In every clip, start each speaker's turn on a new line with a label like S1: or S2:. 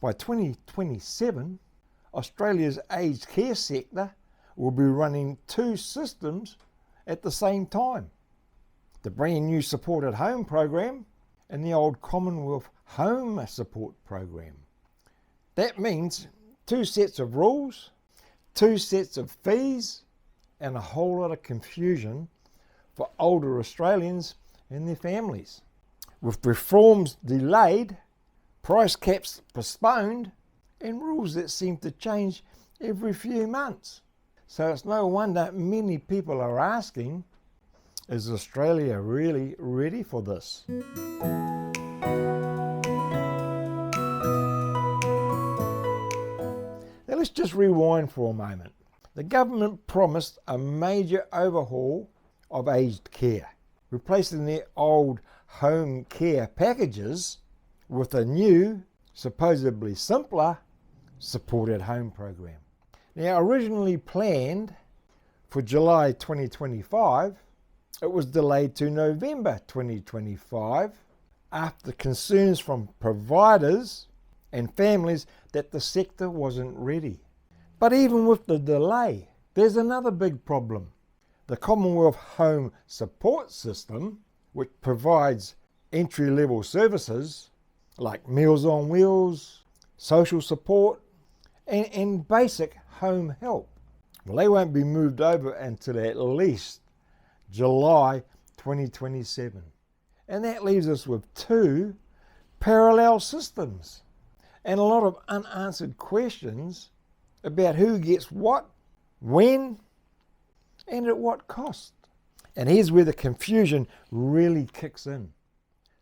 S1: By 2027, Australia's aged care sector will be running two systems at the same time. The brand new Support at Home program and the old Commonwealth Home Support program. That means two sets of rules, two sets of fees, and a whole lot of confusion for older Australians and their families. With reforms delayed, price caps postponed, and rules that seem to change every few months. So it's no wonder many people are asking, is Australia really ready for this? Now let's just rewind for a moment. The government promised a major overhaul of aged care, replacing their old home care packages with a new, supposedly simpler, Support at Home program. Now, originally planned for July 2025, it was delayed to November 2025 after concerns from providers and families that the sector wasn't ready. But even with the delay, there's another big problem. The Commonwealth Home Support System, which provides entry-level services like Meals on Wheels, social support, and basic home help. Well, they won't be moved over until at least July 2027. And that leaves us with two parallel systems and a lot of unanswered questions about who gets what, when, and at what cost. And here's where the confusion really kicks in.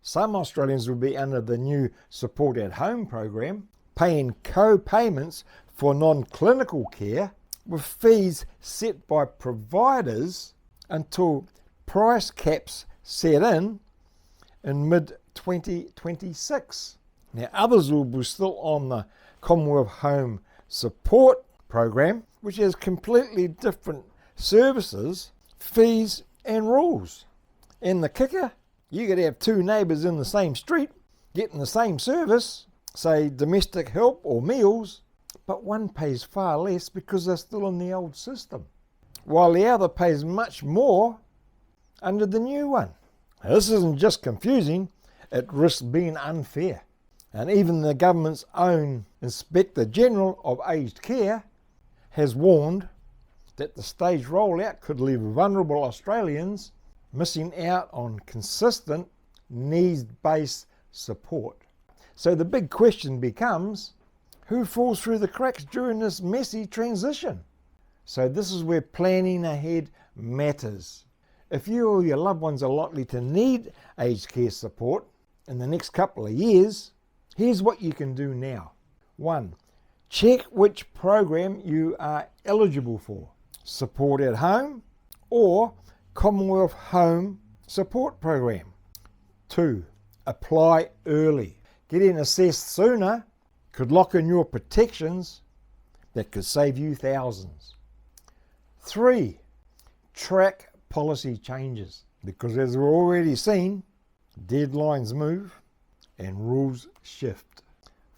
S1: Some Australians will be under the new Support at Home program, paying co-payments for non-clinical care with fees set by providers until price caps set in mid-2026. Now others will be still on the Commonwealth Home Support program, which has completely different services, fees and rules. And the kicker, you could have two neighbours in the same street getting the same service, say domestic help or meals, but one pays far less because they're still in the old system, while the other pays much more under the new one. Now, this isn't just confusing, it risks being unfair. And even the government's own Inspector General of Aged Care has warned that the staged rollout could leave vulnerable Australians missing out on consistent needs-based support. So the big question becomes, who falls through the cracks during this messy transition? So this is where planning ahead matters. If you or your loved ones are likely to need aged care support in the next couple of years, here's what you can do now. 1. Check which program you are eligible for. Support at Home or Commonwealth Home Support Program. 2. Apply early. Getting assessed sooner could lock in your protections that could save you thousands. 3. Track policy changes, because as we've already seen, deadlines move and rules shift.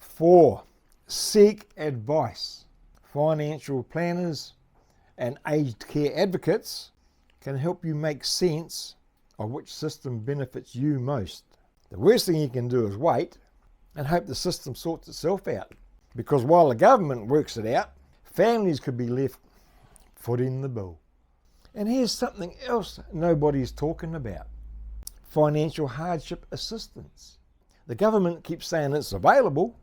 S1: 4. Seek advice. Financial planners and aged care advocates can help you make sense of which system benefits you most. The worst thing you can do is wait and hope the system sorts itself out, because while the government works it out, families could be left footing the bill. And here's something else nobody's talking about: financial hardship assistance. The government keeps saying it's available,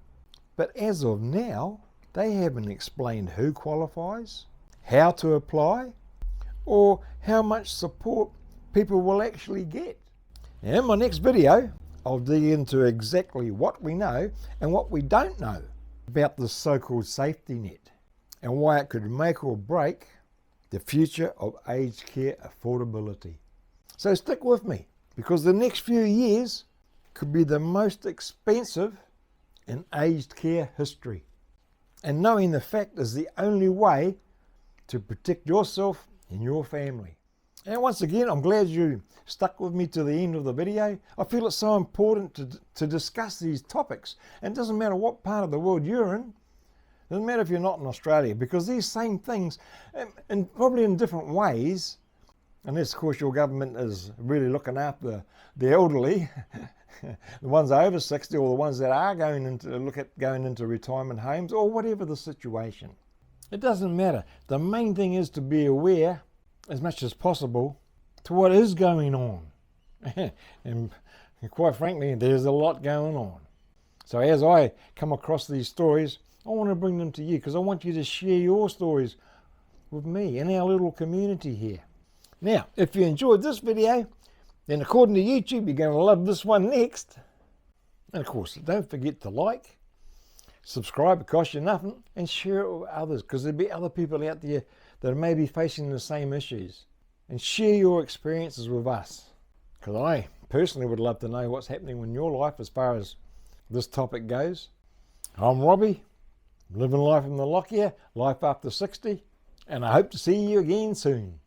S1: but as of now, they haven't explained who qualifies, how to apply, or how much support people will actually get. Now, in my next video, I'll dig into exactly what we know and what we don't know about the so-called safety net and why it could make or break the future of aged care affordability. So stick with me, because the next few years could be the most expensive in aged care history. And knowing the fact is the only way to protect yourself and your family. And once again, I'm glad you stuck with me to the end of the video. I feel it's so important to discuss these topics. And it doesn't matter what part of the world you're in. It doesn't matter if you're not in Australia, because these same things, and probably in different ways, unless of course your government is really looking after the elderly, the ones over 60, or the ones that are going into retirement homes, or whatever the situation. It doesn't matter. The main thing is to be aware as much as possible to what is going on. and quite frankly, there's a lot going on. So as I come across these stories, I want to bring them to you because I want you to share your stories with me in our little community here. Now, if you enjoyed this video, then according to YouTube, you're going to love this one next. And of course, don't forget to like, subscribe, it costs you nothing, and share it with others, because there'll be other people out there that may be facing the same issues. And share your experiences with us, because I personally would love to know what's happening in your life as far as this topic goes. I'm Robbie, living life in the Lockyer, life after 60, and I hope to see you again soon.